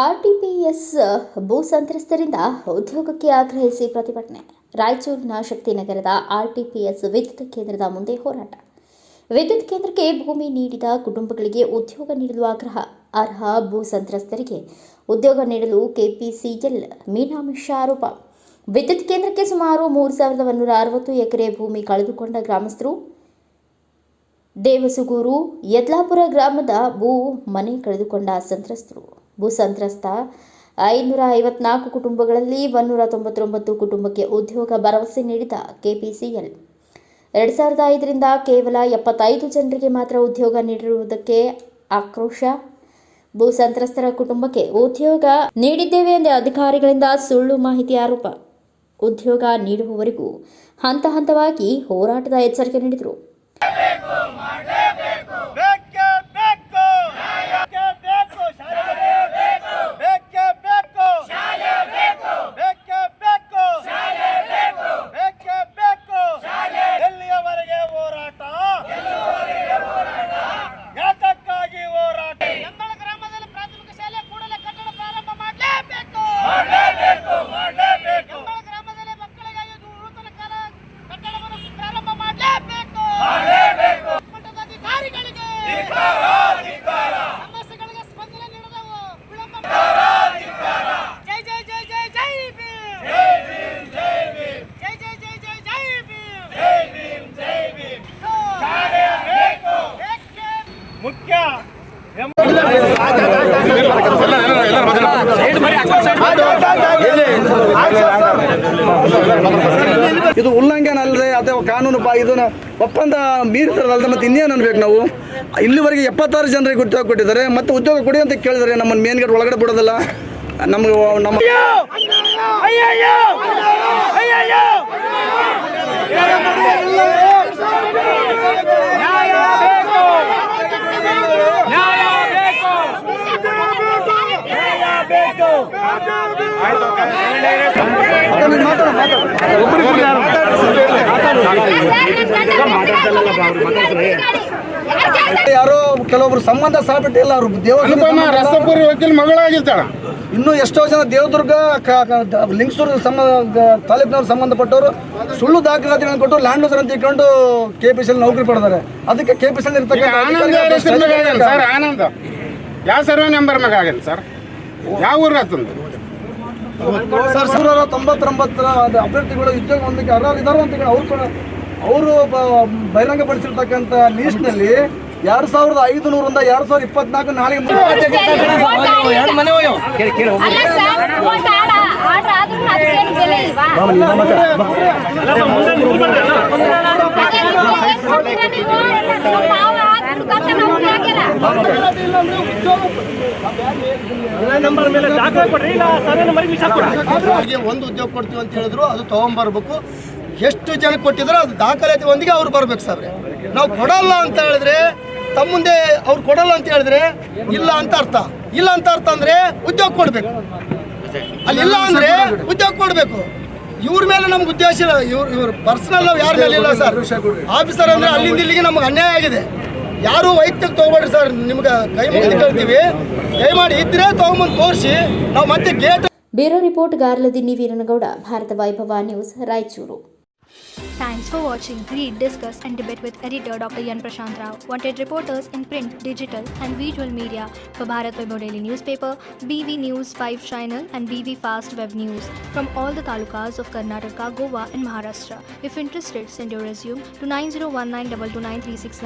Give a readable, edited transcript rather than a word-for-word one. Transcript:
RTPS ಭೂ ಸಂತ್ರಸ್ತರಿಂದ ಉದ್ಯೋಗಕ್ಕೆ ಆಗ್ರಹಿಸಿ ಪ್ರತಿಭಟನೆ. ರಾಯಚೂರಿನ ಶಕ್ತಿನಗರದ ಆರ್ಟಿಪಿಎಸ್ ವಿದ್ಯುತ್ ಕೇಂದ್ರದ ಮುಂದೆ ಹೋರಾಟ. ವಿದ್ಯುತ್ ಕೇಂದ್ರಕ್ಕೆ ಭೂಮಿ ನೀಡಿದ ಕುಟುಂಬಗಳಿಗೆ ಉದ್ಯೋಗ ನೀಡಲು ಆಗ್ರಹ. ಅರ್ಹ ಭೂ ಸಂತ್ರಸ್ತರಿಗೆ ಉದ್ಯೋಗ ನೀಡಲು ಕೆಪಿಸಿಎಲ್ ಮೀನಾಮಿಷ ಆರೋಪ. ವಿದ್ಯುತ್ ಕೇಂದ್ರಕ್ಕೆ ಸುಮಾರು 3160 ಎಕರೆ ಭೂಮಿ ಕಳೆದುಕೊಂಡ ಗ್ರಾಮಸ್ಥರು. ದೇವಸುಗೂರು ಯದ್ಲಾಪುರ ಗ್ರಾಮದ ಭೂ ಮನೆ ಕಳೆದುಕೊಂಡ ಸಂತ್ರಸ್ತರು. ಭೂ ಸಂತ್ರಸ್ತ 554 ಕುಟುಂಬಗಳಲ್ಲಿ 199 ಕುಟುಂಬಕ್ಕೆ ಉದ್ಯೋಗ ಭರವಸೆ ನೀಡಿದ ಕೆಪಿಸಿಎಲ್ 2005 ರಿಂದ ಕೇವಲ 75 ಜನರಿಗೆ ಮಾತ್ರ ಉದ್ಯೋಗ ನೀಡಿರುವುದಕ್ಕೆ ಆಕ್ರೋಶ. ಭೂ ಸಂತ್ರಸ್ತರ ಕುಟುಂಬಕ್ಕೆ ಉದ್ಯೋಗ ನೀಡಿದ್ದೇವೆ ಎಂದ ಅಧಿಕಾರಿಗಳಿಂದ ಸುಳ್ಳು ಮಾಹಿತಿ ಆರೋಪ. ಉದ್ಯೋಗ ನೀಡುವವರೆಗೂ ಹಂತ ಹಂತವಾಗಿ ಹೋರಾಟದ ಎಚ್ಚರಿಕೆ ನೀಡಿದರು. ಇದು ಉಲ್ಲಂಘನೆ ಅಲ್ಲದೆ ಅಥವಾ ಕಾನೂನು ಇದನ್ನ ಒಪ್ಪಂದ ಮೀರಿದಾರಲ್ದ ಮತ್ತೆ ಇನ್ನೇನು ಅನ್ಬೇಕು ನಾವು? ಇಲ್ಲಿವರೆಗೆ 76 ಜನರಿಗೆ ಉದ್ಯೋಗ ಕೊಟ್ಟಿದ್ದಾರೆ. ಮತ್ತೆ ಉದ್ಯೋಗ ಕೊಡಿ ಅಂತ ಕೇಳಿದರೆ ನಮ್ಮನ್ನು ಮೇನ್ ಗೇಟ್ ಒಳಗಡೆ ಬಿಡೋದಿಲ್ಲ. ನಮಗೆ ನಮ್ಮ ಯಾರೋ ಕೆಲವೊಬ್ರು ಸಂಬಂಧ ಸಾಬಿಟ್ಟಿಲ್ಲ. ಅವರು ರಸಪುರಿ ವಕೀಲ್ ಮಗಳಾಗಿರ್ತಾಳ. ಇನ್ನೂ ಎಷ್ಟೋ ಜನ ದೇವದುರ್ಗ ಲಿಂಗಸೂರು ತಾಲೂಕಿನವ್ರು ಸಂಬಂಧಪಟ್ಟವರು ಸುಳ್ಳು ದಾಖಲಾತಿಗಳನ್ನು ಕೊಟ್ಟು ಲ್ಯಾಂಡ್ ಲೋಸರ್ ಅಂತ ಇಟ್ಕೊಂಡು ಕೆಪಿಸಿಎಲ್ ನೌಕರಿ ಪಡೆದಾರೆ. ಅದಕ್ಕೆ ಕೆಪಿಸಿಎಲ್ ಇರ್ತಕ್ಕಂಥ ಆನಂದ ಯಾವ ಸರ್ವೆ ನಂಬರ್ ಮಗ ಆಗಲ್ಲ ಸರ್? ಯಾವ ಊರು ಸರ್ 99 ಅಭ್ಯರ್ಥಿಗಳು ಉದ್ಯೋಗ ಹೊಂದಕ್ಕೆ ಅರ್ಹರಿದ್ದಾರೆ ಅಂತ ಅವರು ಬಹಿರಂಗಪಡಿಸಿರ್ತಕ್ಕಂಥ ಲೀಸ್ಟ್ನಲ್ಲಿ 2500ರಿಂದ 2024 ನಾಳೆಗೆ ಒಂದು ಉದ್ಯೋಗ ಕೊಡ್ತೀವಿ ಅಂತ ಹೇಳಿದ್ರು, ಅದು ತಗೊಂಡ್ಬರ್ಬೇಕು. ಎಷ್ಟು ಜನ ಕೊಟ್ಟಿದ್ರು ಅದು ದಾಖಲಾತಿ ಒಂದಿಗೆ ಅವ್ರು ಬರ್ಬೇಕು ಸಾಬ್ರೆ. ನಾವು ಕೊಡಲ್ಲ ಅಂತ ಹೇಳಿದ್ರೆ ತಮ್ಮ ಮುಂದೆ ಅವ್ರು ಕೊಡಲ್ಲ ಅಂತ ಹೇಳಿದ್ರೆ ಇಲ್ಲ ಅಂತ ಅರ್ಥ. ಇಲ್ಲ ಅಂತ ಅರ್ಥ ಅಂದ್ರೆ ಉದ್ಯೋಗ ಕೊಡ್ಬೇಕು. ಅಲ್ಲಿ ಇಲ್ಲ ಅಂದ್ರೆ ಉದ್ಯೋಗ ಕೊಡ್ಬೇಕು. ಇವ್ರ ಮೇಲೆ ನಮ್ಗೆ ಉದ್ದೇಶ ಇಲ್ಲ. ಇವ್ರ ಪರ್ಸನಲ್ ನಾವು ಯಾರ ಮೇಲೆ ಇಲ್ಲ ಸರ್. ಆಫೀಸರ್ ಅಂದ್ರೆ ಅಲ್ಲಿಂದ ಇಲ್ಲಿಗೆ ನಮ್ಗೆ ಅನ್ಯಾಯ ಆಗಿದೆ. ಯಾರು ವೈಯಕ್ತಿಕ ತಗೋಬೇಡ್ರಿ ಸರ್. ನಿಮ್ಗೆ ಕೈ ಮುಗಿದು ಕೇಳ್ತೀವಿ, ದಯಮಾಡಿ ಇದ್ರೆ ತಗೊಂಬಂದು ತೋರಿಸಿ. ನಾವು ಮತ್ತೆ gate. Bureau report Garladinni Veeranagouda, Bharat Vaibhav news, Raichur. Thanks for watching. Read, discuss and debate with editor Dr. Yan Prashant Rao. Wanted reporters in print, digital and visual media for Bharat Vaibhav Daily Newspaper, BV News 5 Channel and BV Fast Web News from all the talukas of Karnataka, Goa and Maharashtra. If interested, send your resume to 9019229369.